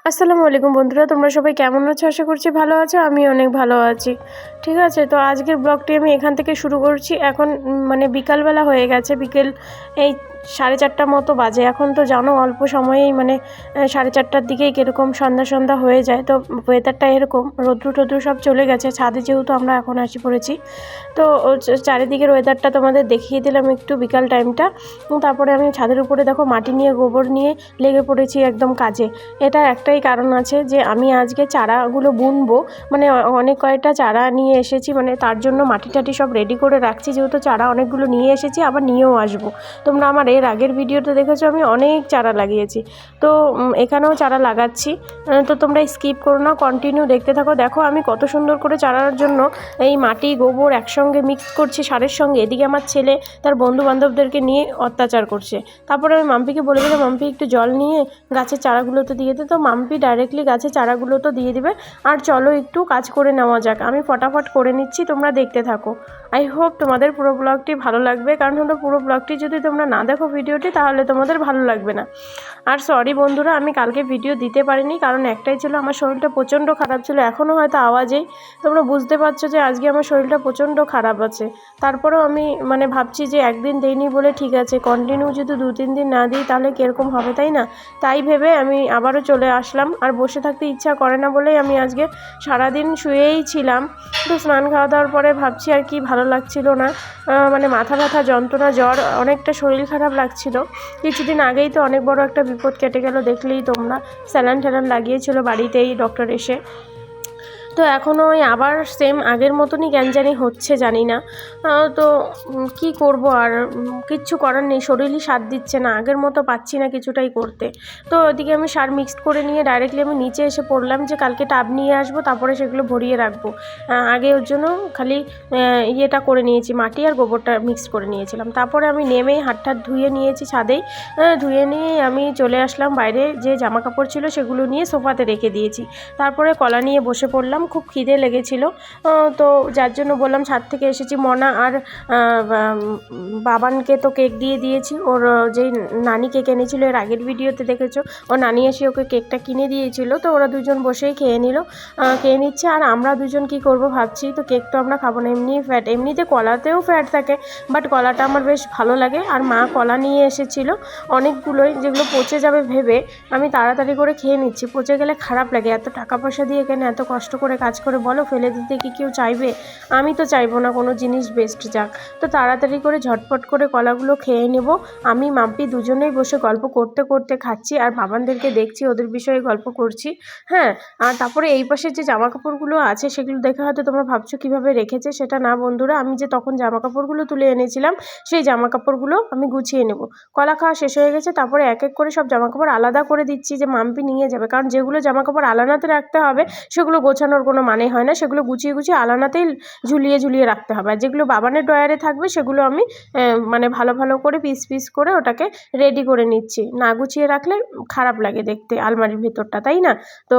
আসসালামু আলাইকুম বন্ধুরা, তোমরা সবাই কেমন আছো? আশা করছি ভালো আছো। আমি অনেক ভালো আছি। ঠিক আছে, তো আজকের ব্লগটি আমি এখান থেকে শুরু করছি। এখন মানে বিকালবেলা হয়ে গেছে, বিকেল এই 4:30 মতো বাজে। এখন তো জানো অল্প সময়েই মানে 4:30টার দিকেই কীরকম সন্ধ্যা সন্ধ্যা হয়ে যায়। তো ওয়েদারটা এরকম, রৌদ্র টৌদ্র সব চলে গেছে, ছাদে যেহেতু আমরা এখন আসি পড়েছি। তো চারিদিকের ওয়েদারটা তোমাদের দেখিয়ে দিলাম একটু বিকাল টাইমটা। তারপরে আমি ছাদের উপরে দেখো মাটি নিয়ে গোবর নিয়ে লেগে পড়েছি একদম কাজে। এটা একটাই কারণ আছে যে আমি আজকে চারাগুলো বুনবো, মানে অনেক কয়েকটা চারা নিয়ে এসেছি, মানে তার জন্য মাটি টাটি সব রেডি করে রাখছি, যেহেতু চারা অনেকগুলো নিয়ে এসেছি, আবার নিয়েও আসবো। তোমরা আমার এর আগের ভিডিওতে দেখেছো আমি অনেক চারা লাগিয়েছি, তো এখানেও চারা লাগাচ্ছি। তো তোমরা স্কিপ করো না, কন্টিনিউ দেখতে থাকো। দেখো আমি কত সুন্দর করে চারার জন্য এই মাটি গোবর একসঙ্গে মিক্স করছি সারের সঙ্গে। এদিকে আমার ছেলে তার বন্ধু বান্ধবদেরকে নিয়ে অত্যাচার করছে। তারপরে আমি মাম্পিকে বলে দিলাম, মাম্পি একটু জল নিয়ে গাছের চারাগুলোতে দিয়ে দে। তো মাম্পি ডাইরেক্টলি গাছের চারাগুলো তো দিয়ে দিবে। আর চলো একটু কাজ করে নেওয়া যাক। আমি ফটাফট করে নিচ্ছি, তোমরা দেখতে থাকো। আই হোপ তোমাদের পুরো ব্লগটি ভালো লাগবে, কারণ হলো পুরো ব্লগটি যদি তোমরা না দেখো ভিডিওটি, তাহলে তোমাদের ভালো লাগবে না। আর সরি বন্ধুরা, আমি কালকে ভিডিও দিতে পারিনি, কারণ একটাই ছিল, আমার শরীরটা প্রচণ্ড খারাপ ছিল। এখনও হয়তো আওয়াজেই তোমরা বুঝতে পারছো যে আজকে আমার শরীরটা প্রচণ্ড খারাপ আছে। তারপরেও আমি মানে ভাবছি যে একদিন দেইনি বলে ঠিক আছে, কন্টিনিউ যদি 2-3 দিন না দিই তাহলে কীরকম হবে, তাই না? তাই ভেবে আমি আবারও চলে আসলাম। আর বসে থাকতে ইচ্ছা করে না বলেই আমি আজকে সারাদিন শুয়েই ছিলাম। তো স্নান খাওয়া দাওয়ার পরে ভাবছি আর কি ভালো লাগছিল না, মানে মাথা ব্যথা, যন্ত্রণা, জ্বর, অনেকটা শরীর খারাপ লাগছিল। কিছুদিন আগেই তো অনেক বড় একটা বিপদ কেটে গেল, দেখলেই তোমরা। স্যালাইন ট্যালাইন লাগিয়েছিল বাড়িতেই ডক্টর এসে। তো এখনও ওই আবার সেম আগের মতনই কেন জানি হচ্ছে, জানি না। তো কি করব আর, কিচ্ছু করার নেই, শরীরই সাথ দিচ্ছে না, আগের মতো পাচ্ছি না কিছুটাই করতে। তো ওদিকে আমি সার মিক্সড করে নিয়ে ডাইরেক্টলি আমি নিচে এসে পড়লাম যে কালকে টাব নিয়ে আসবো, তারপরে সেগুলো ভরিয়ে রাখবো। আগে ওর জন্য খালি ইয়েটা করে নিয়েছি, মাটি আর গোবরটা মিক্সড করে নিয়েছিলাম। তারপরে আমি নেমেই হাত ঠাত ধুয়ে নিয়েছি ছাদেই। ধুয়ে নিয়ে আমি চলে আসলাম বাইরে, যে জামা কাপড় ছিল সেগুলো নিয়ে সোফাতে রেখে দিয়েছি। তারপরে কলা নিয়ে বসে পড়লাম, খুব খিদে লেগেছিল। তো যার জন্য বললাম ছাদ থেকে এসেছি। মনা আর বাবানকে তো কেক দিয়ে দিয়েছি, ওর যেই নানি কেক এনেছিল, এর আগের ভিডিওতে দেখেছো, ও নানি এসে ওকে কেকটা কিনে দিয়েছিল। তো ওরা দুজন বসেই খেয়ে নিচ্ছে। আর আমরা দুজন কি করব ভাবছি, তো কেক তো আমরা খাবো না, এমনি ফ্যাট, এমনিতে কলাতেও ফ্যাট থাকে, বাট কলাটা আমার বেশ ভালো লাগে। আর মা কলা নিয়ে এসেছিল অনেকগুলোই, যেগুলো পচে যাবে ভেবে আমি তাড়াতাড়ি করে খেয়ে নিচ্ছি। পচে গেলে খারাপ লাগে, এত টাকা পয়সা দিয়ে কেন এত কষ্ট করে কাজ করে বলো, ফেলে দিতে কি কেউ চাইবে? আমি তো চাইবো না কোনো জিনিস বেস্ট যাক। তো তাড়াতাড়ি করে ঝটপট করে কলাগুলো খেয়ে নেব। আমি মাম্পি দুজনেই বসে গল্প করতে করতে খাচ্ছি, আর বাবানদেরকে দেখছি, ওদের বিষয়ে গল্প করছি। হ্যাঁ, আর তারপরে এই পাশে যে জামা কাপড়গুলো আছে সেগুলো দেখে হয়তো তোমরা ভাবছো কীভাবে রেখেছে, সেটা না বন্ধুরা, আমি যে তখন জামা কাপড়গুলো তুলে এনেছিলাম সেই জামা কাপড়গুলো আমি গুছিয়ে নেব। কলা খাওয়া শেষ হয়ে গেছে, তারপরে এক এক করে সব জামা কাপড় আলাদা করে দিচ্ছি যে মাম্পি নিয়ে যাবে, কারণ যেগুলো জামা কাপড় আলাদাতে রাখতে হবে সেগুলো গোছানোর কোনো মানে হয় না, সেগুলো গুছিয়ে গুছিয়ে আলাদাতেই ঝুলিয়ে ঝুলিয়ে রাখতে হবে। আর যেগুলো বাবানের ড্রয়ারে থাকবে সেগুলো আমি মানে ভালো ভালো করে পিস পিস করে ওটাকে রেডি করে নিচ্ছি। না গুছিয়ে রাখলে খারাপ লাগে দেখতে আলমারির ভিতরটা, তাই না? তো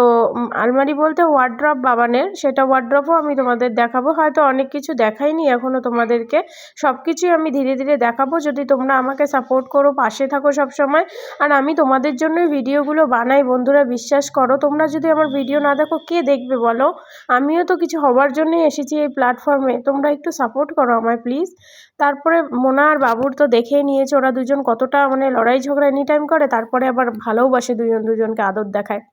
আলমারি বলতে ওয়ার্ড্রপ বাবানের, সেটা ওয়ার্ড্রপও আমি তোমাদের দেখাবো। হয়তো অনেক কিছু দেখাইনি এখনও তোমাদেরকে, সব কিছুই আমি ধীরে ধীরে দেখাবো, যদি তোমরা আমাকে সাপোর্ট করো, পাশে থাকো সব সময়। আর আমি তোমাদের জন্যই ভিডিওগুলো বানাই বন্ধুরা, বিশ্বাস করো। তোমরা যদি আমার ভিডিও না দেখো কে দেখবে বলো? আমিও তো কিছু হবার জন্যই এসেছি এই প্ল্যাটফর্মে, তোমরা একটু সাপোর্ট করো আমায় প্লিজ। তারপরে মোনা আর বাবুর তো দেখেই নিয়েছে, ওরা দুজন কতটা মানে লড়াই ঝগড়া এনি টাইম করে, তারপরে আবার ভালোবাসে, দুজন দুজনকে আদর দেখায়।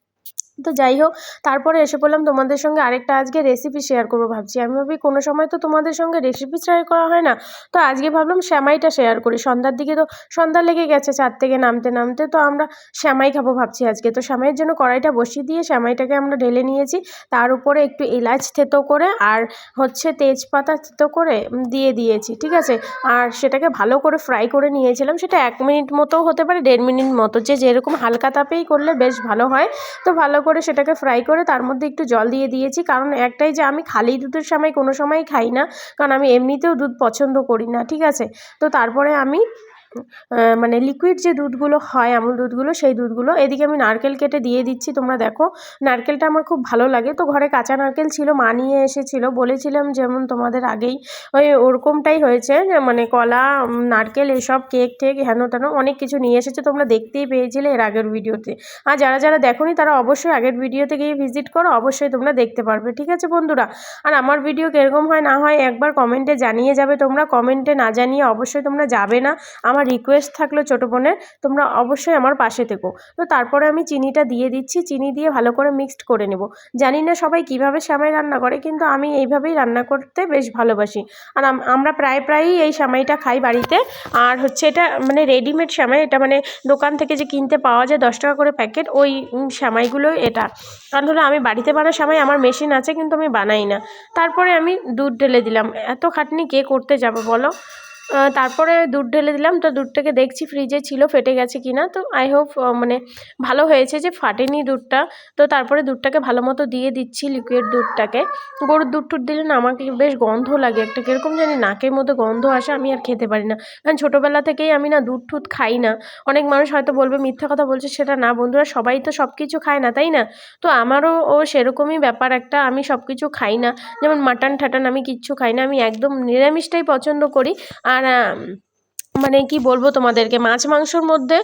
তো যাই হোক, তারপরে এসে পড়লাম তোমাদের সঙ্গে আরেকটা আজকে রেসিপি শেয়ার করবো ভাবছি। আমি ভাবি কোনো সময় তো তোমাদের সঙ্গে রেসিপি শেয়ার করা হয় না, তো আজকে ভাবলাম সেমাইটা শেয়ার করি। সন্ধ্যার দিকে তো সন্ধ্যা লেগে গেছে, ছাদ থেকে নামতে নামতে, তো আমরা সেমাই খাবো ভাবছি আজকে। তো সেমাইয়ের জন্য কড়াইটা বসিয়ে দিয়ে সেমাইটাকে আমরা ঢেলে নিয়েছি, তার উপরে একটু এলাচ থেতো করে আর হচ্ছে তেজপাতা থেতো করে দিয়ে দিয়েছি, ঠিক আছে। আর সেটাকে ভালো করে ফ্রাই করে নিয়েছিলাম, সেটা 1 মিনিট মতো হতে পারে, 1.5 মিনিট মতো, যে যেরকম হালকা তাপেই করলে বেশ ভালো হয়। তো ভালো করে সেটাকে ফ্রাই করে তার মধ্যে একটু জল দিয়ে দিয়েছি, কারণ একটাই যে আমি খালি দুধের সেমাই কোনো সময়ই খাই না, কারণ আমি এমনিতেও দুধ পছন্দ করি না, ঠিক আছে। তো তারপরে আমি মানে লিকুইড যে দুধগুলো হয় আমুল দুধগুলো, সেই দুধগুলো। এদিকে আমি নারকেল কেটে দিয়ে দিচ্ছি, তোমরা দেখো নারকেলটা আমার খুব ভালো লাগে। তো ঘরে কাঁচা নারকেল ছিল, মা নিয়ে এসেছিলো, বলেছিলাম যেমন তোমাদের আগেই ওরকমটাই হয়েছে, মানে কলা নারকেল এসব কেক টেক হেন তেন অনেক কিছু নিয়ে এসেছে, তোমরা দেখতেই পেয়েছিলে এর আগের ভিডিওতে। আর যারা যারা দেখোনি তারা অবশ্যই আগের ভিডিওতে গিয়ে ভিজিট করো, অবশ্যই তোমরা দেখতে পারবে, ঠিক আছে বন্ধুরা। আর আমার ভিডিও কীরকম হয় না হয় একবার কমেন্টে জানিয়ে যাবে তোমরা, কমেন্টে না জানিয়ে অবশ্যই তোমরা যাবে না। আমার রিকোয়েস্ট থাকলো ছোটো বোনের, তোমরা অবশ্যই আমার পাশে থেকো। তো তারপরে আমি চিনিটা দিয়ে দিচ্ছি, চিনি দিয়ে ভালো করে মিক্সড করে নেব। জানি না সবাই কিভাবে সেমাই রান্না করে, কিন্তু আমি এইভাবেই রান্না করতে বেশ ভালোবাসি। আর আমরা প্রায়ই এই সেমাইটা খাই বাড়িতে। আর হচ্ছে এটা মানে রেডিমেড সেমাই, এটা মানে দোকান থেকে যে কিনতে পাওয়া যায় 10 টাকা করে প্যাকেট, ওই সেমাইগুলোই এটা। কারণ হলো আমি বাড়িতে বানানো সেমাই, আমার মেশিন আছে কিন্তু আমি বানাই না। তারপরে আমি দুধ ঢেলে দিলাম, এত খাটনি কে করতে যাবে বলো। তারপরে দুধ ঢেলে দিলাম, তো দুধটাকে দেখছি ফ্রিজে ছিল ফেটে গেছে কিনা, তো আই হোপ মানে ভালো হয়েছে যে ফাটেনি দুধটা। তো তারপরে দুধটাকে ভালো মতো দিয়ে দিচ্ছি, লিকুইড দুধটাকে। গরুর দুধ টুধ দিলে না আমাকে বেশ গন্ধ লাগে, একটা কীরকম জানি নাকের মধ্যে গন্ধ আসে, আমি আর খেতে পারি না। কারণ ছোটোবেলা থেকেই আমি না দুধ টুধ খাই না। অনেক মানুষ হয়তো বলবে মিথ্যা কথা বলছে, সেটা না বন্ধুরা, সবাই তো সব কিছু খায় না, তাই না? তো আমারও সেরকমই ব্যাপার একটা, আমি সব কিছু খাই না, যেমন মাটন ঠাটান আমি কিচ্ছু খাই না, আমি একদম নিরামিষটাই পছন্দ করি। আর মানে কি বলবো তোমাদেরকে, মাছ মাংসর মধ্যে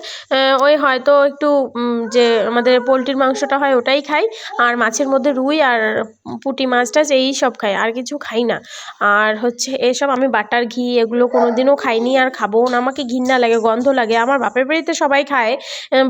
ওই হয়তো একটু যে আমাদের পোলট্রির মাংসটা হয় ওটাই খাই, আর মাছের মধ্যে রুই আর পুঁটি মাছ টাছ এই সব খাই, আর কিছু খাই না। আর হচ্ছে এসব আমি বাটার ঘি এগুলো কোনো দিনও খাইনি আর খাবো না, আমাকে ঘৃণা লাগে, গন্ধ লাগে। আমার বাপের বাড়িতে সবাই খায়,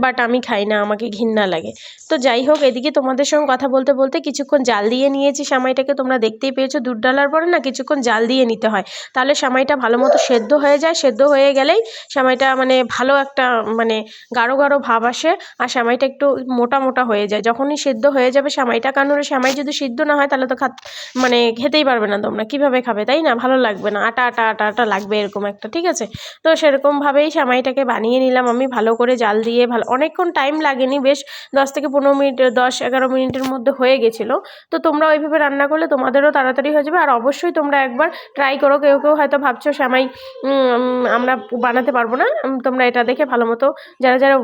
বাট আমি খাই না, আমাকে ঘৃণা লাগে। তো যাই হোক, এদিকে তোমাদের সঙ্গে কথা বলতে বলতে কিছুক্ষণ জাল দিয়ে নিয়েছি সেমাইটাকে, তোমরা দেখতেই পেয়েছো। দুধ ডালার পরে না কিছুক্ষণ জাল দিয়ে নিতে হয়, তাহলে সেমাইটা ভালো মতো সেদ্ধ হয়ে যায়। সেদ্ধ হয়ে গেলেই সেমাইটা মানে ভালো একটা মানে গাঢ় গাঢ় ভাব আসে, আর সেমাইটা একটু মোটা মোটা হয়ে যায় যখনই সেদ্ধ হয়ে যাবে সেমাইটা। কারণ হলো সেমাই যদি সিদ্ধ না হয় তাহলে তো মানে খেতেই পারবে না তোমরা, কীভাবে খাবে, তাই না? ভালো লাগবে না, আটা আটা আটা আটা লাগবে এরকম একটা, ঠিক আছে? তো সেরকমভাবেই সেমাইটাকে বানিয়ে নিলাম আমি ভালো করে জাল দিয়ে। অনেকক্ষণ টাইম লাগেনি, বেশ 10 থেকে 15 মিনিট, 10-11 মিনিটের মধ্যে হয়ে গেছিলো। তো তোমরা ওইভাবে রান্না করলে তোমাদেরও তাড়াতাড়ি হয়ে যাবে। আর অবশ্যই তোমরা একবার ট্রাই করো। কেউ কেউ হয়তো ভাবছো সেমাই আমরা বানাতে পারবো না, তোমরা এটা দেখে ভালো মতো যারা যারা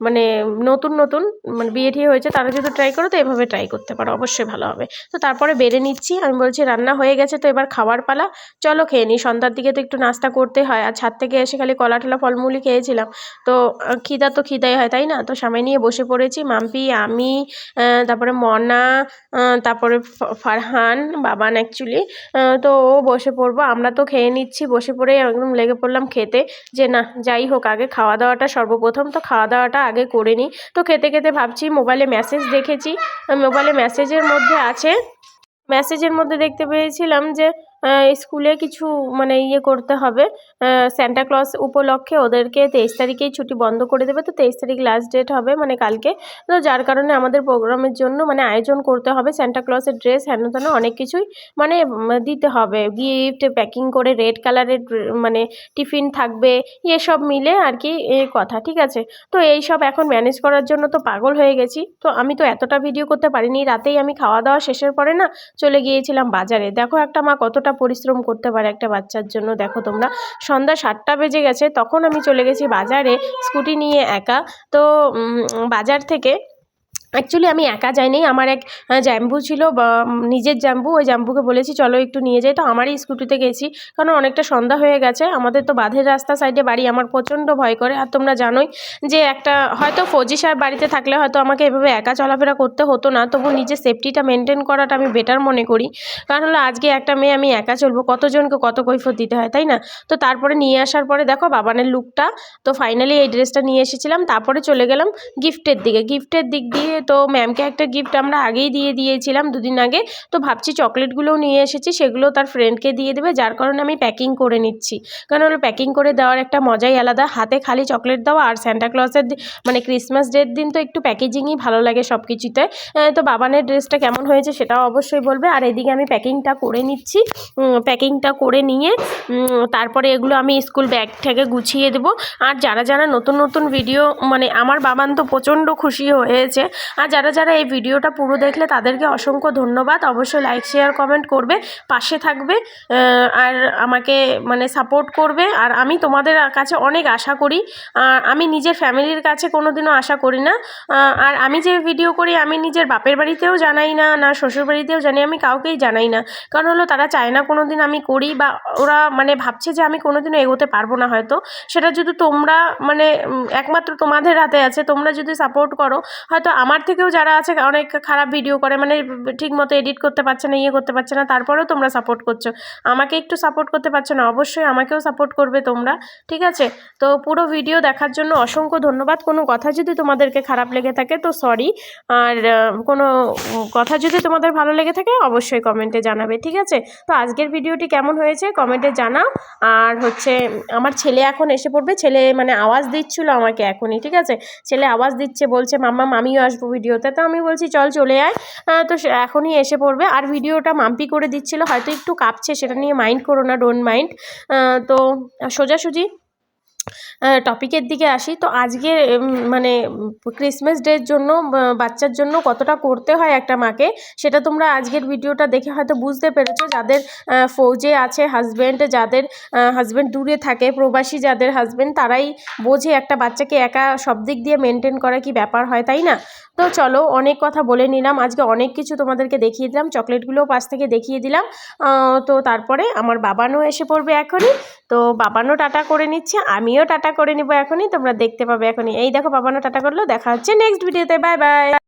মানে নতুন মানে বিয়ে ঠিয়ে হয়েছে তারা যদি ট্রাই করো, তো এভাবে ট্রাই করতে পারো, অবশ্যই ভালো হবে। তো তারপরে বেড়ে নিচ্ছি, আমি বলছি রান্না হয়ে গেছে, তো এবার খাওয়ার পালা, চলো খেয়ে নিই। সন্ধ্যার দিকে তো একটু নাস্তা করতে হয়, আর ছাদ থেকে এসে খালি কলা টলা ফলমূলই খেয়েছিলাম, তো খিদা তো খিদাই হয়, তাই না? তো সেমাই নিয়ে বসে পড়েছি, মাম্পি, আমি, তারপরে মনা, তারপরে ফারহান, বাবান অ্যাকচুয়ালি। তো ও বসে পড়বো, আমরা তো খেয়ে নিচ্ছি, বসে পড়ে একদম লেগে পড়লাম খেতে। যে না, যাই হোক, আগে খাওয়া দাওয়াটা সর্বপ্রথম, তো খাওয়া দাওয়াটা আগে করে নিই। তো খেতে খেতে ভাবছি, মোবাইলে মেসেজ দেখেছি, মোবাইলে মেসেজের মধ্যে দেখতে পেয়েছিলাম যে স্কুলে কিছু মানে করতে হবে, স্যান্টা ক্লজ উপলক্ষে ওদেরকে 23 তারিখেই ছুটি বন্ধ করে দেবে। তো 23 তারিখ লাস্ট ডেট হবে, মানে কালকে। তো যার কারণে আমাদের প্রোগ্রামের জন্য মানে আয়োজন করতে হবে, স্যান্টা ক্লজের ড্রেস হেন তেন অনেক কিছুই মানে দিতে হবে, গিফট প্যাকিং করে, রেড কালারের মানে টিফিন থাকবে, এসব মিলে আর কি কথা, ঠিক আছে? তো এই সব এখন ম্যানেজ করার জন্য তো পাগল হয়ে গেছি। তো আমি তো এতটা ভিডিও করতে পারিনি, রাতেই আমি খাওয়া দাওয়া শেষের পরে না চলে গিয়েছিলাম বাজারে। দেখো একটা মা কতটা পরিশ্রম করতে পারে একটা বাচ্চার জন্য। দেখো তোমরা, সন্ধ্যা 7টা বেজে গেছে, তখন আমি চলে গেছি বাজারে স্কুটি নিয়ে একা। তো বাজার থেকে অ্যাকচুয়ালি আমি একা যাইনি, আমার এক জ্যাম্বু ছিল, নিজের জ্যাম্বু, ওই জ্যাম্বুকে বলেছি চলো একটু নিয়ে যাই। তো আমারই স্কুটিতে গেছি, কারণ অনেকটা সন্ধ্যা হয়ে গেছে। আমাদের তো বাঁধের রাস্তা সাইডে বাড়ি, আমার প্রচণ্ড ভয় করে। আর তোমরা জানোই যে একটা হয়তো ফৌজি সাহেব বাড়িতে থাকলে হয়তো আমাকে এভাবে একা চলাফেরা করতে হতো না, তবু নিজের সেফটিটা মেনটেন করাটা আমি বেটার মনে করি। কারণ হলো আজকে একটা মেয়ে, আমি একা চলবো, কতজনকে কত কৈফিয়ত দিতে হয়, তাই না? তো তারপরে নিয়ে আসার পরে দেখো বাবানের লুকটা, তো ফাইনালি এই ড্রেসটা নিয়ে এসেছিলাম। তারপরে চলে গেলাম গিফটের দিক দিয়ে। তো ম্যামকে একটা গিফট আমরা আগেই দিয়ে দিয়েছিলাম 2 দিন আগে, তো ভাবছি চকলেটগুলোও নিয়ে এসেছি, সেগুলো তার ফ্রেন্ডকে দিয়ে দেবে, যার কারণে আমি প্যাকিং করে নিচ্ছি। কারণ হলো প্যাকিং করে দেওয়ার একটা মজাই আলাদা, হাতে খালি চকলেট দেওয়া। আর স্যান্টা ক্লজের মানে ক্রিসমাস ডের দিন তো একটু প্যাকেজিংই ভালো লাগে সব কিছুতে। তো বাবানের ড্রেসটা কেমন হয়েছে সেটাও অবশ্যই বলবে। আর এদিকে আমি প্যাকিংটা করে নিচ্ছি, প্যাকিংটা করে নিয়ে তারপরে এগুলো আমি স্কুল ব্যাগ থেকে গুছিয়ে দেবো। আর যারা নতুন ভিডিও, মানে আমার বাবান তো প্রচণ্ড খুশি হয়েছে, আর যারা যারা এই ভিডিওটা পুরো দেখলে তাদেরকে অসংখ্য ধন্যবাদ। অবশ্যই লাইক শেয়ার কমেন্ট করবে, পাশে থাকবে আর আমাকে মানে সাপোর্ট করবে। আর আমি তোমাদের কাছে অনেক আশা করি, আমি নিজের ফ্যামিলির কাছে কোনো দিনও আশা করি না। আর আমি যে ভিডিও করি আমি নিজের বাপের বাড়িতেও জানাই না, না শ্বশুর বাড়িতেও জানি, আমি কাউকেই জানাই না। কারণ হলো তারা চায় না কোনো দিন আমি করি, বা ওরা মানে ভাবছে যে আমি কোনো দিনও এগোতে পারবো না হয়তো। সেটা যদি তোমরা মানে একমাত্র তোমাদের হাতে আছে, তোমরা যদি সাপোর্ট করো, হয়তো আমার থেকেও যারা আছে অনেক খারাপ ভিডিও করে, মানে ঠিক মতো এডিট করতে পারছে না, ইয়ে করতে পারছে না, তারপরেও তোমরা সাপোর্ট করছো। আমাকে একটু সাপোর্ট করতে পারছো না, অবশ্যই আমাকেও সাপোর্ট করবে তোমরা, ঠিক আছে? তো পুরো ভিডিও দেখার জন্য অসংখ্য ধন্যবাদ। কোনো কথা যদি তোমাদেরকে খারাপ লেগে থাকে তো সরি, আর কোনো কথা যদি তোমাদের ভালো লেগে থাকে অবশ্যই কমেন্টে জানাবে, ঠিক আছে? তো আজকের ভিডিওটি কেমন হয়েছে কমেন্টে জানাও। আর হচ্ছে আমার ছেলে এখন এসে পড়বে, ছেলে মানে আওয়াজ দিচ্ছিলো আমাকে এখনই, ঠিক আছে? ছেলে আওয়াজ দিচ্ছে, বলছে মাম্মা আমিও আসবো ভিডিওতে। তো আমি বলছি চল চলে আয়। তো সে এখনই এসে পড়বে। আর ভিডিওটা মাম্পি করে দিচ্ছিলো, হয়তো একটু কাঁপছে, সেটা নিয়ে মাইন্ড করো না, ডোন্ট মাইন্ড। তো সোজাসুজি টপিকের দিকে আসি। তো আজকে মানে ক্রিসমাস ডের জন্য বাচ্চার জন্য কতটা করতে হয় একটা মাকে, সেটা তোমরা আজকের ভিডিওটা দেখে হয়তো বুঝতে পেরেছো। যাদের ফৌজে আছে হাজব্যান্ড, যাদের হাজব্যান্ড দূরে থাকে, প্রবাসী যাদের হাজব্যান্ড, তারাই বোঝে একটা বাচ্চাকে একা সব দিক দিয়ে মেনটেন করা কি ব্যাপার হয়, তাই না? তো চলো, অনেক কথা বলে নিলাম, আজকে অনেক কিছু তোমাদেরকে দেখিয়ে দিলাম, চকলেটগুলোও পাশ থেকে দেখিয়ে দিলাম। তো তারপরে আমার বাবানও এসে পড়বে এখনই। তো বাবানও টাটা করে নিচ্ছে, আমিও টাটা করে নিব এখনই, তোমরা দেখতে পাবে এখনই। এই দেখো বাবানও টাটা করলো। দেখা হচ্ছে নেক্সট ভিডিওতে, বাই বাই।